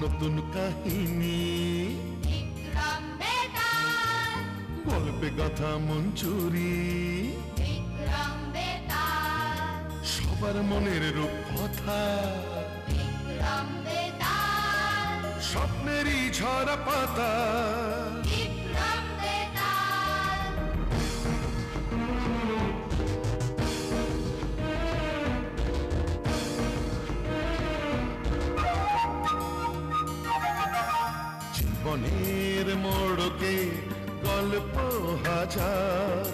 নতুন কাহিনী, গল্পে গাথা মঞ্চুরি, সবার মনের রূপকথা, স্বপ্নেরই ঝরা পাতা। জীবনের মোড়কে গল্প হাজার,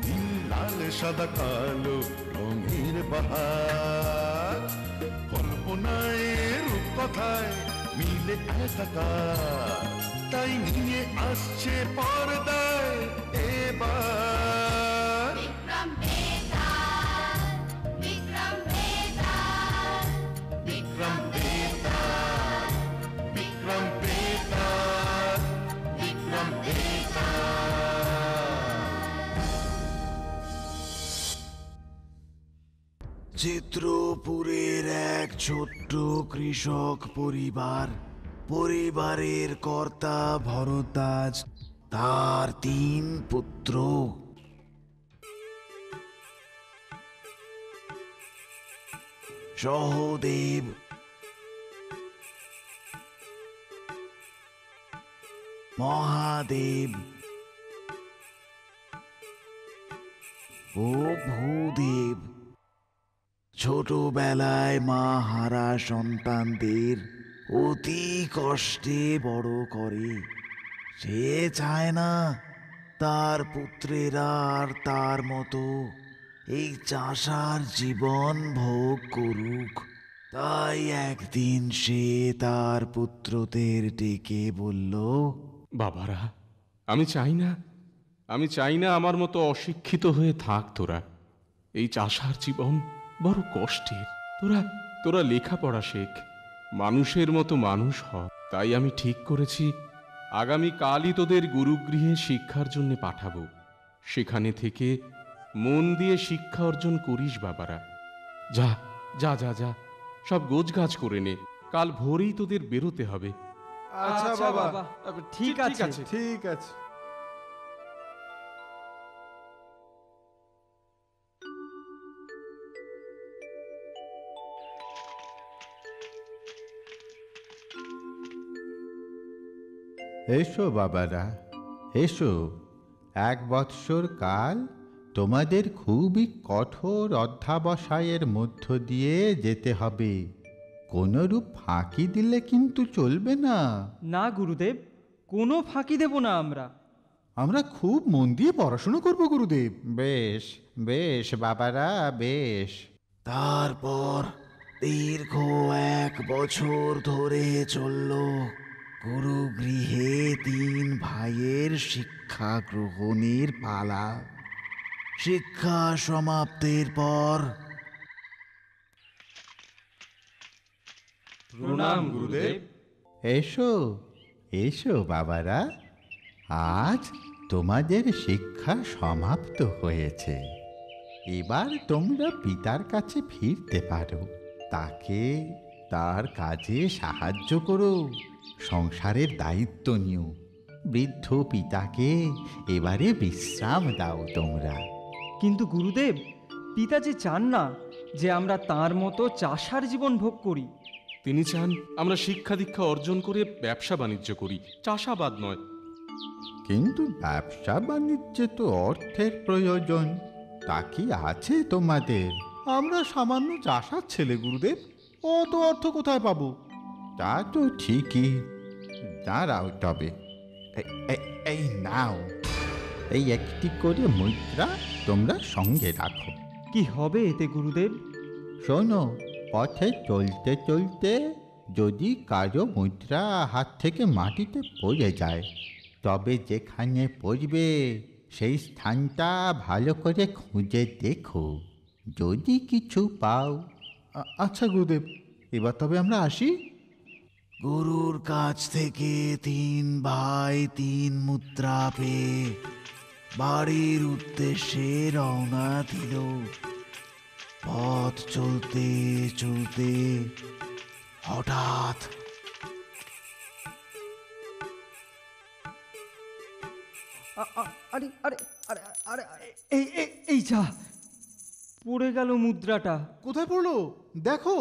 নীল লাল সাদা কালো রঙের বাহার, কল্পনায় রূপকথায় মিলে একাকার, তাই নিয়ে আসছে পর্দায় এবার বিক্রম বেতাল, বিক্রম বেতাল, বিক্রম বেতাল, বিক্রম বেতাল। চিত্রপুরের এক ছোট্ট কৃষক পরিবারের কর্তা ভরদ্বাজ, তার 3 পুত্র। সহদেব, মহাদেব ও ভূদেব। ছোটবেলায় মা হারা সন্তানদের অতি কষ্টে বড় করে। সে চায় না তার পুত্রেরা আর তার মতো এই চাষার জীবন ভোগ করুক। তাই একদিন সে তার পুত্রদের ডেকে বলল, বাবারা, আমি চাই না আমার মতো অশিক্ষিত হয়ে থাক তোরা। এই চাষার জীবন বড় কষ্টের। তোরা লেখাপড়া শেখ, মানুষের মতো মানুষ হ। তাই আমি ঠিক করেছি আগামীকালই তোদের গুরুগৃহে শিক্ষার জন্য পাঠাবো। সেখানে থেকে মন দিয়ে শিক্ষা অর্জন করিস বাবারা। যা যা যা যা, সব গোছগাছ করে নে, কাল ভোরেই তোদের বেরোতে হবে। আচ্ছা বাবা, ঠিক আছে। এসো বাবারা, এসো। 1 বৎসর কাল তোমাদের খুবই কঠোর অধ্যাবসায়ের মধ্য দিয়ে যেতে হবে। কোনরূপ ফাঁকি দিলে কিন্তু চলবে না। না গুরুদেব, কোনো ফাঁকি দেব না। আমরা খুব মন দিয়ে পড়াশোনা করব গুরুদেব। বেশ বেশ বাবারা, বেশ। তারপর দীর্ঘ 1 বছর ধরে চলল গুরুগৃহে 3 ভাইয়ের শিক্ষা গ্রহণের পালা। শিক্ষা সমাপ্তির পর প্রণাম গুরুদেব। এসো এসো বাবারা, আজ তোমাদের শিক্ষা সমাপ্ত হয়েছে। এবার তোমরা পিতার কাছে ফিরতে পারো। তাকে তার কাজে সাহায্য করো, সংসারের দায়িত্ব নিও। বৃদ্ধ পিতাকে এবারে বিশ্রাম দাও তোমরা। কিন্তু গুরুদেব, পিতা যে চান না যে আমরা তার মতো চাষার জীবন ভোগ করি। তিনি চান আমরা শিক্ষা দীক্ষা অর্জন করে ব্যবসা বাণিজ্য করি, চাষাবাদ নয়। কিন্তু ব্যবসা বাণিজ্যে তো অর্থের প্রয়োজন। তা কি আছে তোমাদের? আমরা সামান্য চাষার ছেলে গুরুদেব, অত অর্থ কোথায় পাবো? তা তো ঠিকই। দাঁড়াও তবে, এই নাও, এই একটি করে মুদ্রা তোমরা সঙ্গে রাখো। কি হবে এতে গুরুদেব? শোনো, পথে চলতে চলতে যদি কারো মুদ্রা হাত থেকে মাটিতে পড়ে যায়, তবে যেখানে পড়বে সেই স্থানটা ভালো করে খুঁজে দেখো। যদি কিছু পাও। আচ্ছা গুরুদেব, এবার তবে আমরা আসি। গুরুর কাছ থেকে 3 ভাই 3 মুদ্রা পেয়ে বাড়ির উদ্দেশ্যে রওনা দিল। পথ চলতে চলতে হঠাৎ আরে আরে আরে আরে এই যা পড়ে গেল মুদ্রাটা। কোথায় পড়লো দেখো।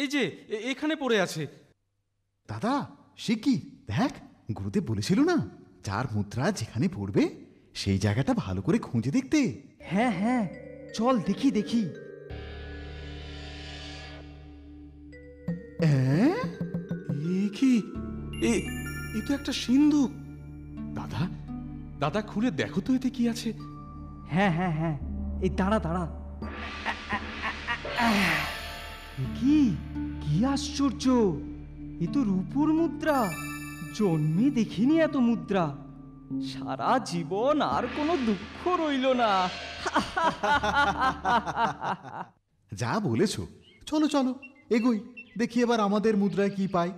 এই যে এখানে পড়ে আছে। দাদা সে কি দেখ, গুরুদেব বলেছিল না যার মুদ্রা যেখানে পড়বে সেই জায়গাটা ভালো করে খুঁজে দেখতে। হ্যাঁ হ্যাঁ, চল দেখি দেখি। এ কি, এ তো একটা সিন্ধুক। দাদা দাদা খুলে দেখো তো এতে কি আছে। হ্যাঁ হ্যাঁ হ্যাঁ, এই দাঁড়া দাঁড়া। কি কি আশ্চর্য, এ তো রূপোর মুদ্রা। জন্মে দেখিনি এত মুদ্রা। সারা জীবন আর কোনো দুঃখ রইল না। যা বলেছো, চলো চলো এগোই, দেখি এবার আমাদের মুদ্রায় কি পাই।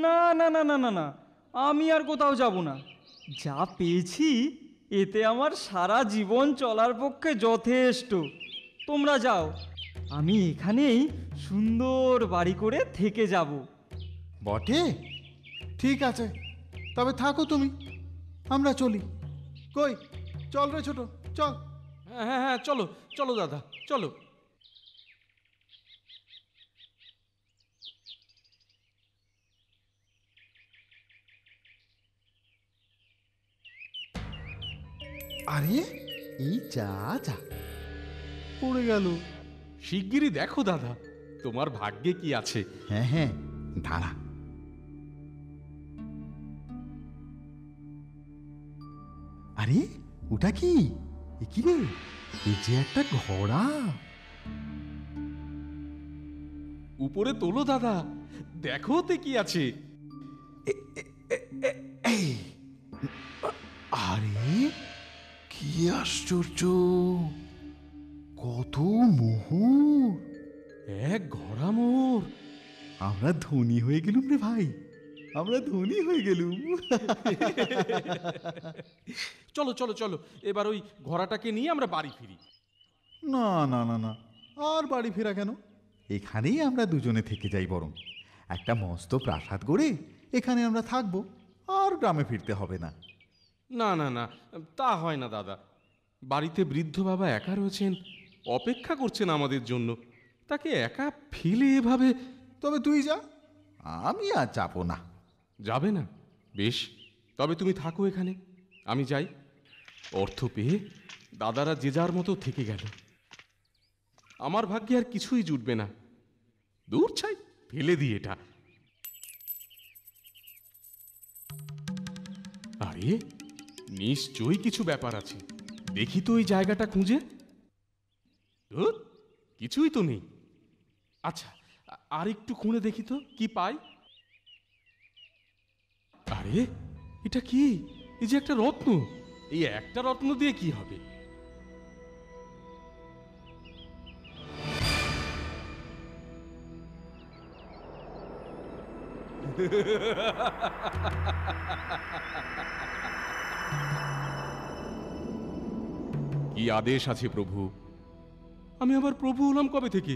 না না না না না না, আমি আর কোথাও যাব না। যা পেয়েছি এতে আমার সারা জীবন চলার পক্ষে যথেষ্ট। তোমরা যাও, আমি এখানেই সুন্দর বাড়ি করে থেকে যাব। বটে, ঠিক আছে তবে থাকো তুমি, আমরা চলি। কই চল রে ছোট, চল। হ্যাঁ হ্যাঁ হ্যাঁ, চলো চলো দাদা চলো। আরে এই যা যা পড়ে গেল। শিগগিরই দেখো দাদা, তোমার ভাগ্যে কি আছে। হ্যাঁ হ্যাঁ দাঁড়া। আরে ওটা কি, এ কি রে, এই যে একটা ঘোড়া। উপরে তোলো দাদা, দেখো ওতে কি আছে। আরে কি আশ্চর্য, কত মোহর। এক ঘোড়া মোর। আমরা ধনী হয়ে গেলুম রে ভাই, আমরা ধনী হয়ে গেলুম। চলো চলো চলো, এবার ওই ঘোড়াটাকে নিয়ে আমরা বাড়ি ফিরি। না না না না, আর বাড়ি ফেরা কেন, এখানেই আমরা দুজনে থেকে যাই। বরং একটা মস্ত প্রাসাদ গড়ে এখানে আমরা থাকবো, আর গ্রামে ফিরতে হবে না। না না না, তা হয় না দাদা। বাড়িতে বৃদ্ধ বাবা একা রয়েছেন, অপেক্ষা করছেন আমাদের জন্য। তাকে একা ফেলে এভাবে। তবে তুই যা, আমি আর যাবো না। যাবে না? বেশ, তবে তুমি থাকো এখানে, আমি যাই। অর্থ পেয়ে দাদারা যে যার মতো থেকে গেল। আমার ভাগ্যে আর কিছুই জুটবে না। দূর ছাই, ফেলে দিই এটা। আরে নিশ্চয়ই কিছু ব্যাপার আছে, দেখি তো ওই জায়গাটা খুঁজে। ধুর, কিছুই তো নেই। আচ্ছা, আর একটু খুঁড়ে দেখি তো কি পাই। আরে এটা কি, এই যে একটা রত্ন। এই একটা রত্ন দিয়ে কি হবে? কি আদেশ আছে প্রভু? আমি আবার প্রভু হলাম কবে থেকে?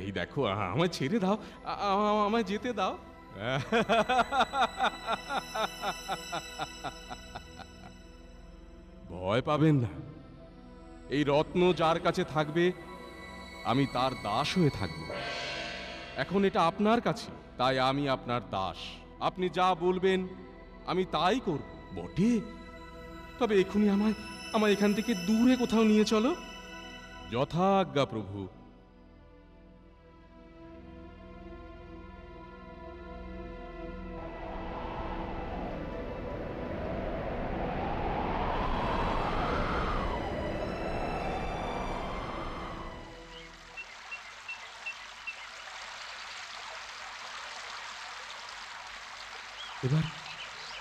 এই দেখো, আমায় ছেড়ে দাও, আমায় যেতে দাও। ভয় পাবেন না, এই রত্ন যার কাছে থাকবে আমি তার দাস হয়ে থাকব। এখন এটা আপনার কাছে, তাই আমি আপনার দাস। আপনি যা বলবেন আমি তাই করব। বটে, তবে এখনই আমায় এখান থেকে দূরে কোথাও নিয়ে চলো। যথাজ্ঞা প্রভু।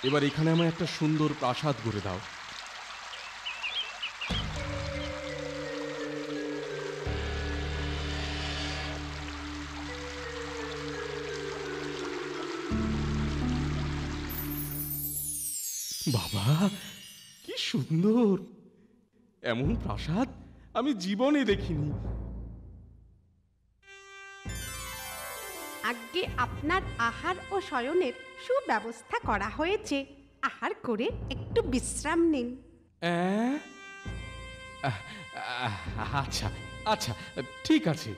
এবার এখানে আমায় একটা সুন্দর প্রাসাদ গড়ে দাও। বাবা, কি সুন্দর! এমন প্রাসাদ আমি জীবনে দেখিনি। আগে আপনার আহার ও শয়নের সুব্যবস্থা করা হয়েছে। আহার করে একটু বিশ্রাম নিন। অ্যাঁ? আহ, আচ্ছা আচ্ছা, ঠিক আছে।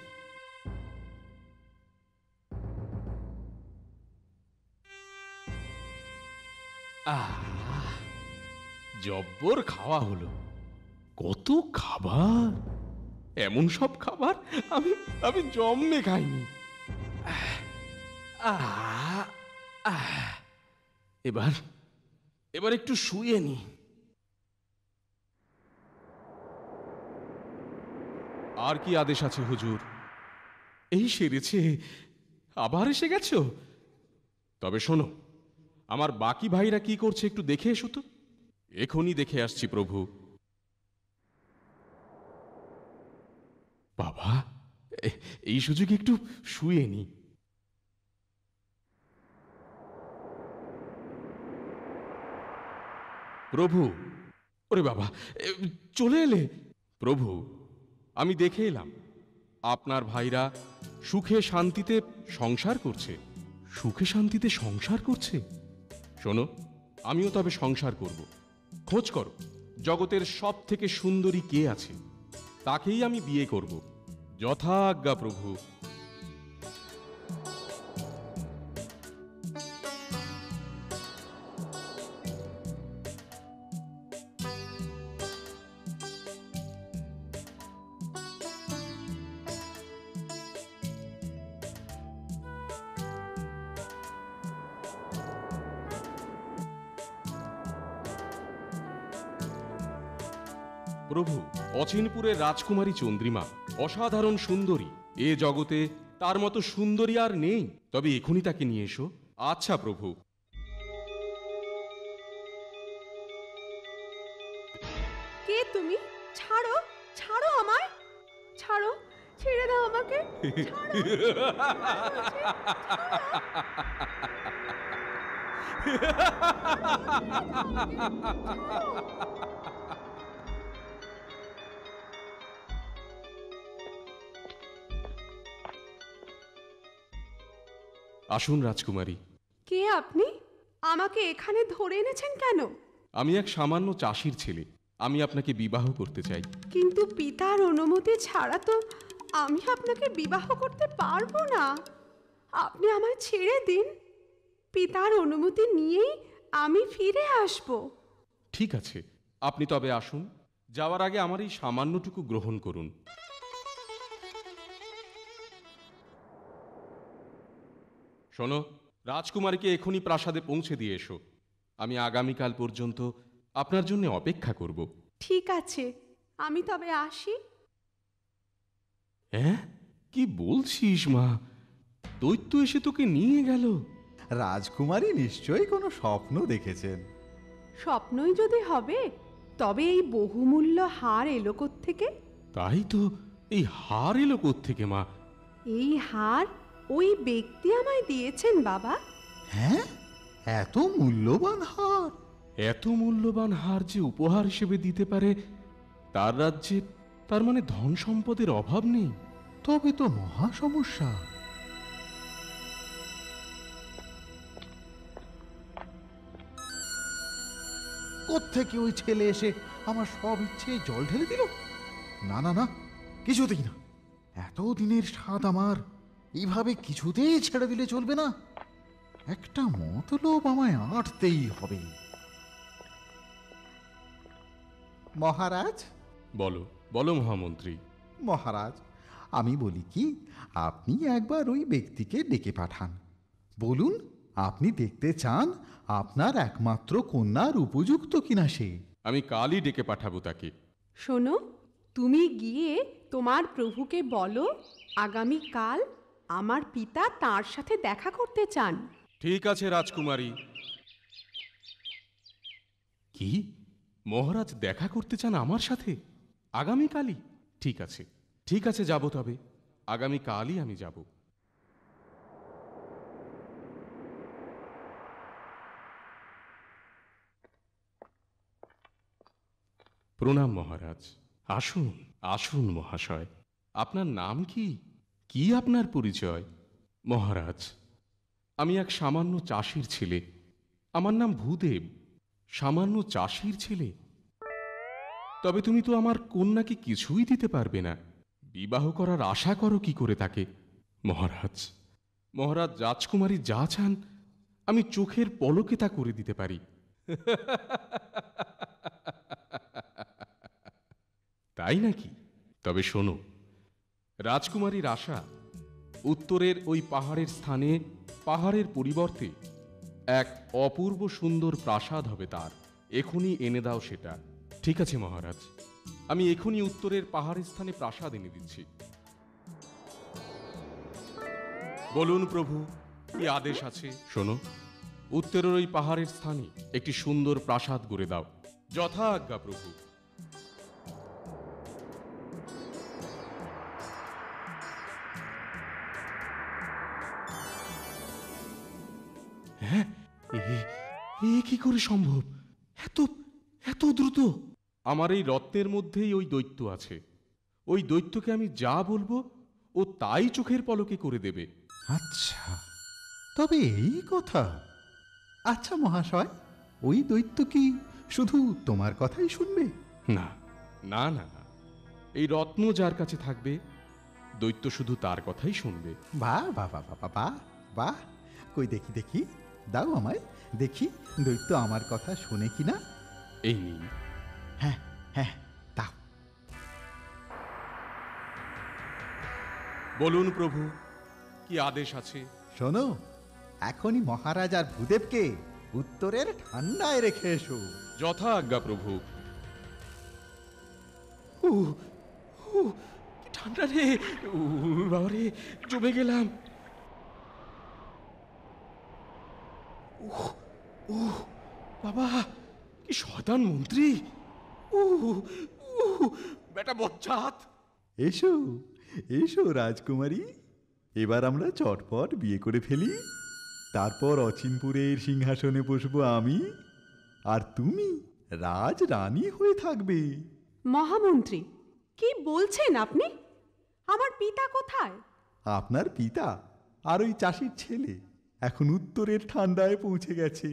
জব্বর খাওয়া হলো। কত খাবার! এমন সব খাবার আমি আমি জন্মে খাইনি। আহ, আহ, এবার এবার একটু শুয়ে নি। আর কি আদেশ আছে হুজুর? এই সেরেছে, আবার এসে গেছো? তবে শোনো, আমার বাকি ভাইরা কি করছে একটু দেখে এসো তো। এখনই দেখে আসছি প্রভু। বাবা, এই সুযোগে একটু শুয়ে নি। প্রভু, ওরে বাবা, চলে এলে? প্রভু, আমি দেখে এলাম আপনার ভাইরা সুখে শান্তিতে সংসার করছে। সুখে শান্তিতে সংসার করছে? শোনো, আমিও তবে সংসার করব। খোঁজ করো জগতের সব থেকে সুন্দরী কে আছে, তাকেই আমি বিয়ে করব। যথা আজ্ঞা প্রভু। প্রভু, অচিনপুরের রাজকুমারী চন্দ্রিমা অসাধারণ সুন্দরী। এ জগতে তার মতো সুন্দরী আর নেই। তবে এখনই তাকে নিয়ে এসো। আচ্ছা প্রভু। কে তুমি? ছাড়ো, ছাড়ো আমায়, ছাড়ো, ছেড়ে দাও আমাকে। আসুন রাজকুমারী। কে আপনি? আমাকে এখানে ধরে এনেছেন কেন? আমি এক সামান্য চাষির ছেলে। আমি আপনাকে বিবাহ করতে চাই। কিন্তু পিতার অনুমতি ছাড়া তো আমি আপনাকে বিবাহ করতে পারবো না। আপনি আমায় ছেড়ে দিন। পিতার অনুমতি নিয়েই আমি ফিরে আসব। ঠিক আছে, আপনি তবে আসুন। যাওয়ার আগে আমার এই সামান্যটুকু গ্রহণ করুন। শোনো, রাজকুমারীকে এখনই প্রাসাদে পৌঁছে দিয়ে এসো। আমি আগামীকাল পর্যন্ত আপনার জন্য অপেক্ষা করব। ঠিক আছে, আমি তবে আসি। হ্যাঁ, কি বলছিস মা? দৈত্য এসে তোকে নিয়ে গেল? রাজকুমারী নিশ্চয়ই কোনো স্বপ্ন দেখেছেন। স্বপ্নই যদি হবে, তবে এই বহুমূল্য হার এলো থেকে? তাই তো, এই হার এলো কোত্থেকে মা? এই হার ওই ব্যক্তি আমায় দিয়েছেন বাবা। হ্যাঁ, এত মূল্যবান হার? এত মূল্যবান হার যে উপহার হিসেবে দিতে পারে, তার রাজ্যে তার মানে ধন সম্পদের অভাব নেই? তবে তো মহা সমস্যা। কোত্থেকে ওই ছেলে এসে আমার সব ইচ্ছে জল ঢেলে দিল? না না না, কিছুতেই না। এত দিনের স্বাদ আমার এইভাবে কিছুতেই ছেড়ে দিলে চলবে না। একটা মতলব আমায় আঁটতেই হবে। মহারাজ, বলো বলো মহামন্ত্রী। মহারাজ, আমি বলি কি, আপনি একবার ওই ব্যক্তিকে ডেকে পাঠান। বলুন আপনি দেখতে চান আপনার একমাত্র কন্যার উপযুক্ত কিনা সে। আমি কালই ডেকে পাঠাবো তাকে। শোনো, তুমি গিয়ে তোমার প্রভুকে বলো আগামীকাল আমার পিতা তার সাথে দেখা করতে চান। ঠিক আছে রাজকুমারী। কি, মহারাজ দেখা করতে চান আমার সাথে আগামীকালই? ঠিক আছে, ঠিক আছে, যাব তবে। আগামীকালই আমি যাব। প্রণাম মহারাজ। আসুন আসুন মহাশয়। আপনার নাম কি? কি আপনার পরিচয়? মহারাজ, আমি এক সামান্য চাষির ছেলে। আমার নাম ভূদেব। সামান্য চাষির ছেলে? তবে তুমি তো আমার কন্যাকে কিছুই দিতে পারবে না। বিবাহ করার আশা করো কি করে তাকে? মহারাজ, মহারাজ, রাজকুমারী যা চান আমি চোখের পলকে তা করে দিতে পারি। তাই নাকি? তবে শোনো, রাজকুমারীর আশা উত্তরের ওই পাহাড়ের স্থানে পাহাড়ের পরিবর্তে এক অপূর্ব সুন্দর প্রাসাদ হবে তার। এখনই এনে দাও সেটা। ঠিক আছে মহারাজ, আমি এখনই উত্তরের পাহাড়ের স্থানে প্রাসাদ এনে দিচ্ছি। বলুন প্রভু, কি আদেশ আছে? শোনো, উত্তরের ওই পাহাড়ের স্থানে একটি সুন্দর প্রাসাদ গড়ে দাও। যথা আজ্ঞা প্রভু। হ্যাঁ, এ কি করে সম্ভব? এত এত দ্রুত? আমার এই রত্নের মধ্যেই ওই দৈত্য আছে। ওই দৈত্যকে আমি যা বলবো ও তাই চোখের পলকে করে দেবে। আচ্ছা, তবে এই কথা। আচ্ছা মহাশয়, ওই দৈত্য কি শুধু তোমার কথাই শুনবে? না না না না, এই রত্ন যার কাছে থাকবে দৈত্য শুধু তার কথাই শুনবে। বাহ বাহ বাহ বাহ বাহ বাহ, কই দেখি দেখি, দাও আমায় দেখি দৈত্য আমার কথা শোনে কিনা। এই নিন। হ্যাঁ হ্যাঁ, দাও। বলুন প্রভু, কি আদেশ আছে? শোনো, এখনই মহারাজ আর ভূদেবকে উত্তরের ঠান্ডায় রেখে এসো। যথা আজ্ঞা প্রভু। ও ও, কি ঠান্ডা রে! বাবারে, জমে গেলাম। ও বাবা, কি শয়তান মন্ত্রী! ও বেটা বচ্চাত! এসো এসো রাজকুমারী, এবার আমরা চটপট বিয়ে করে ফেলি। তারপর অচিনপুরের সিংহাসনে বসবো আমি, আর তুমি রাজ রানী হয়ে থাকবে। মহামন্ত্রী, কি বলছেন আপনি? আমার পিতা কোথায়? আপনার পিতা আর ওই চাষির ছেলে এখন উত্তরের ঠান্ডায় পৌঁছে গেছে।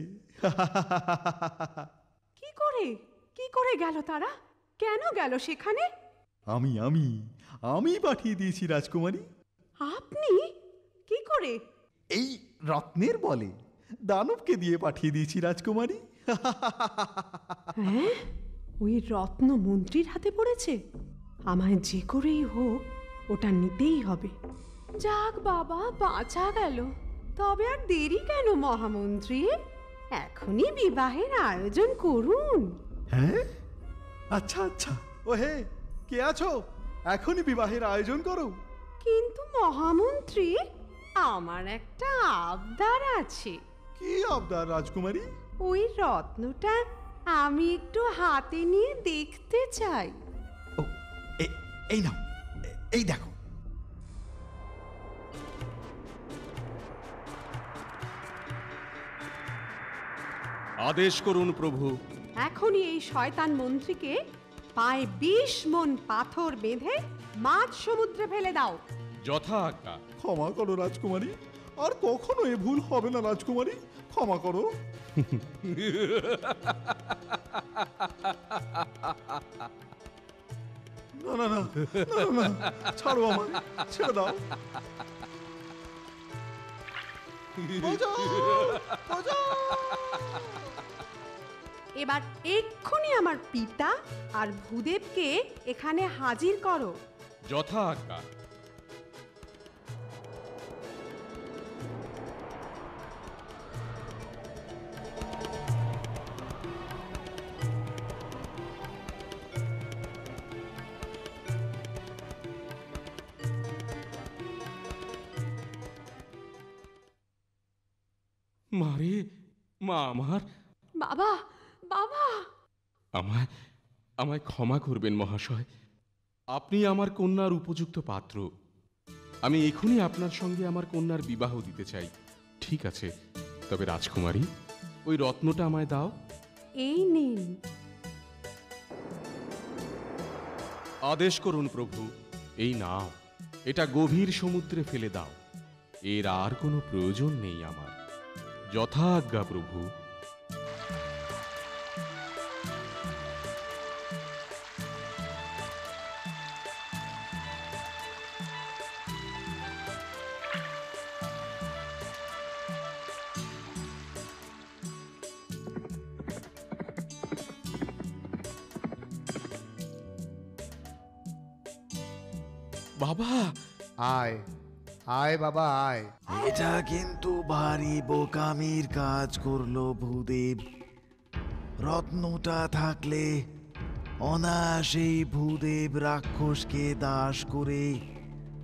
কি করে গেল তারা? কেন গেল সেখানে? আমি আমি আমি পাঠিয়ে দিয়েছি রাজকুমারী। আপনি? কি করে? এই রত্নের বলে দানবকে দিয়ে পাঠিয়ে দিয়েছি রাজকুমারী। হ্যাঁ, ওই রত্ন মন্ত্রীর হাতে পড়েছে। আমায় যে করেই হোক ওটা নিতেই হবে। যাক বাবা, বাঁচা গেল। তবে আর দেরি কেন মহামন্ত্রী? এখনই বিবাহের আয়োজন করুন। হ্যাঁ, আচ্ছা আচ্ছা, ও হে, কে আছো? এখনই বিবাহের আয়োজন করো। কিন্তু মহামন্ত্রী, আমার একটা আবদার আছে। কি আবদার রাজকুমারী? ওই রত্নটা আমি একটু হাতে নিয়ে দেখতে চাই। ও, এই নাও, এই দেখো। আদেশ করুন প্রভু। এখনই এই শয়তান মন্ত্রীকে পায়ে 20 মণ পাথর বেঁধে মাঝ সমুদ্রে ফেলে দাও। যথা আজ্ঞা। ক্ষমা করো রাজকুমারী, আর কখনো এ ভুল হবে না রাজকুমারী, ক্ষমা করো। না না না না না, ছাড়ো আমায়, ছেড়ে দাও। বাঁচাও, বাঁচাও। এবার এক্ষুনি আমার পিতা আর ভূদেবকে এখানে হাজির করো। যথা আজ্ঞা। মারে, মা আমার! বাবা, বাবা! আমায় আমায় ক্ষমা করবেন মহাশয়। আপনি আমার কন্যার উপযুক্ত পাত্র। আমি এখনই আপনার সঙ্গে আমার কন্যার বিবাহ দিতে চাই। ঠিক আছে, তবে রাজকুমারী, ওই রত্নটা আমায় দাও। এই নিন। আদেশ করুন প্রভু। এই নাও, এটা গভীর সমুদ্রে ফেলে দাও। এর আর কোনো প্রয়োজন নেই আমার। যথা আজ্ঞা প্রভু। বাবা, আয় আয় বাবা আয়। এটা কিন্তু ভারী বোকামির কাজ করলো ভূদেব। রত্নটা থাকলে অনায়াসেই ভূদেব রাক্ষসকে দাস করে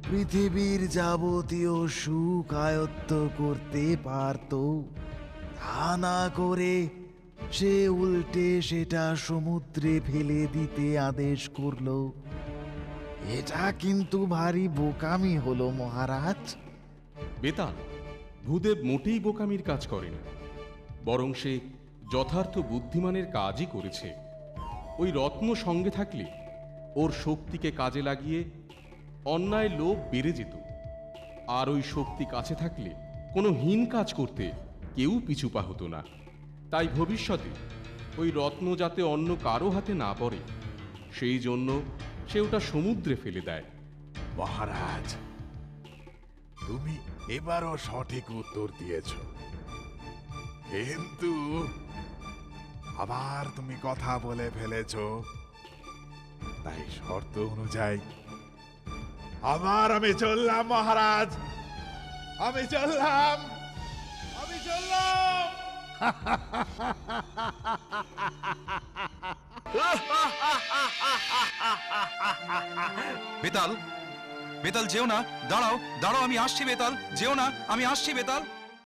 পৃথিবীর যাবতীয় সুখ আয়ত্ত করতে পারত। তা না করে সে উল্টে সেটা সমুদ্রে ফেলে দিতে আদেশ করলো। এটা কিন্তু ভারী বোকামি হলো মহারাজ। বেতাল, ভূদেব মোটেই বোকামির কাজ করে না, বরং সে যথার্থ বুদ্ধিমানের কাজই করেছে। ওই রত্ন সঙ্গে থাকলে ওর শক্তিকে কাজে লাগিয়ে অন্যায় লোভ বেড়ে যেত, আর ওই শক্তি কাছে থাকলে কোনো হীন কাজ করতে কেউ পিছু পা হতো না। তাই ভবিষ্যতে ওই রত্ন যাতে অন্য কারো হাতে না পড়ে, সেই জন্য সে ওটা সমুদ্রে ফেলে দেয়। মহারাজ, তুমি এবারও সঠিক উত্তর দিয়েছ, কিন্তু আবার তুমি কথা বলে ফেলেছ। তাই শর্ত অনুযায়ী আবার আমি চললাম মহারাজ, আমি চললাম। বেতাল, বেতাল যেও না, দাঁড়াও দাঁড়াও, আমি আসছি বেতাল, যেও না, আমি আসছি বেতাল।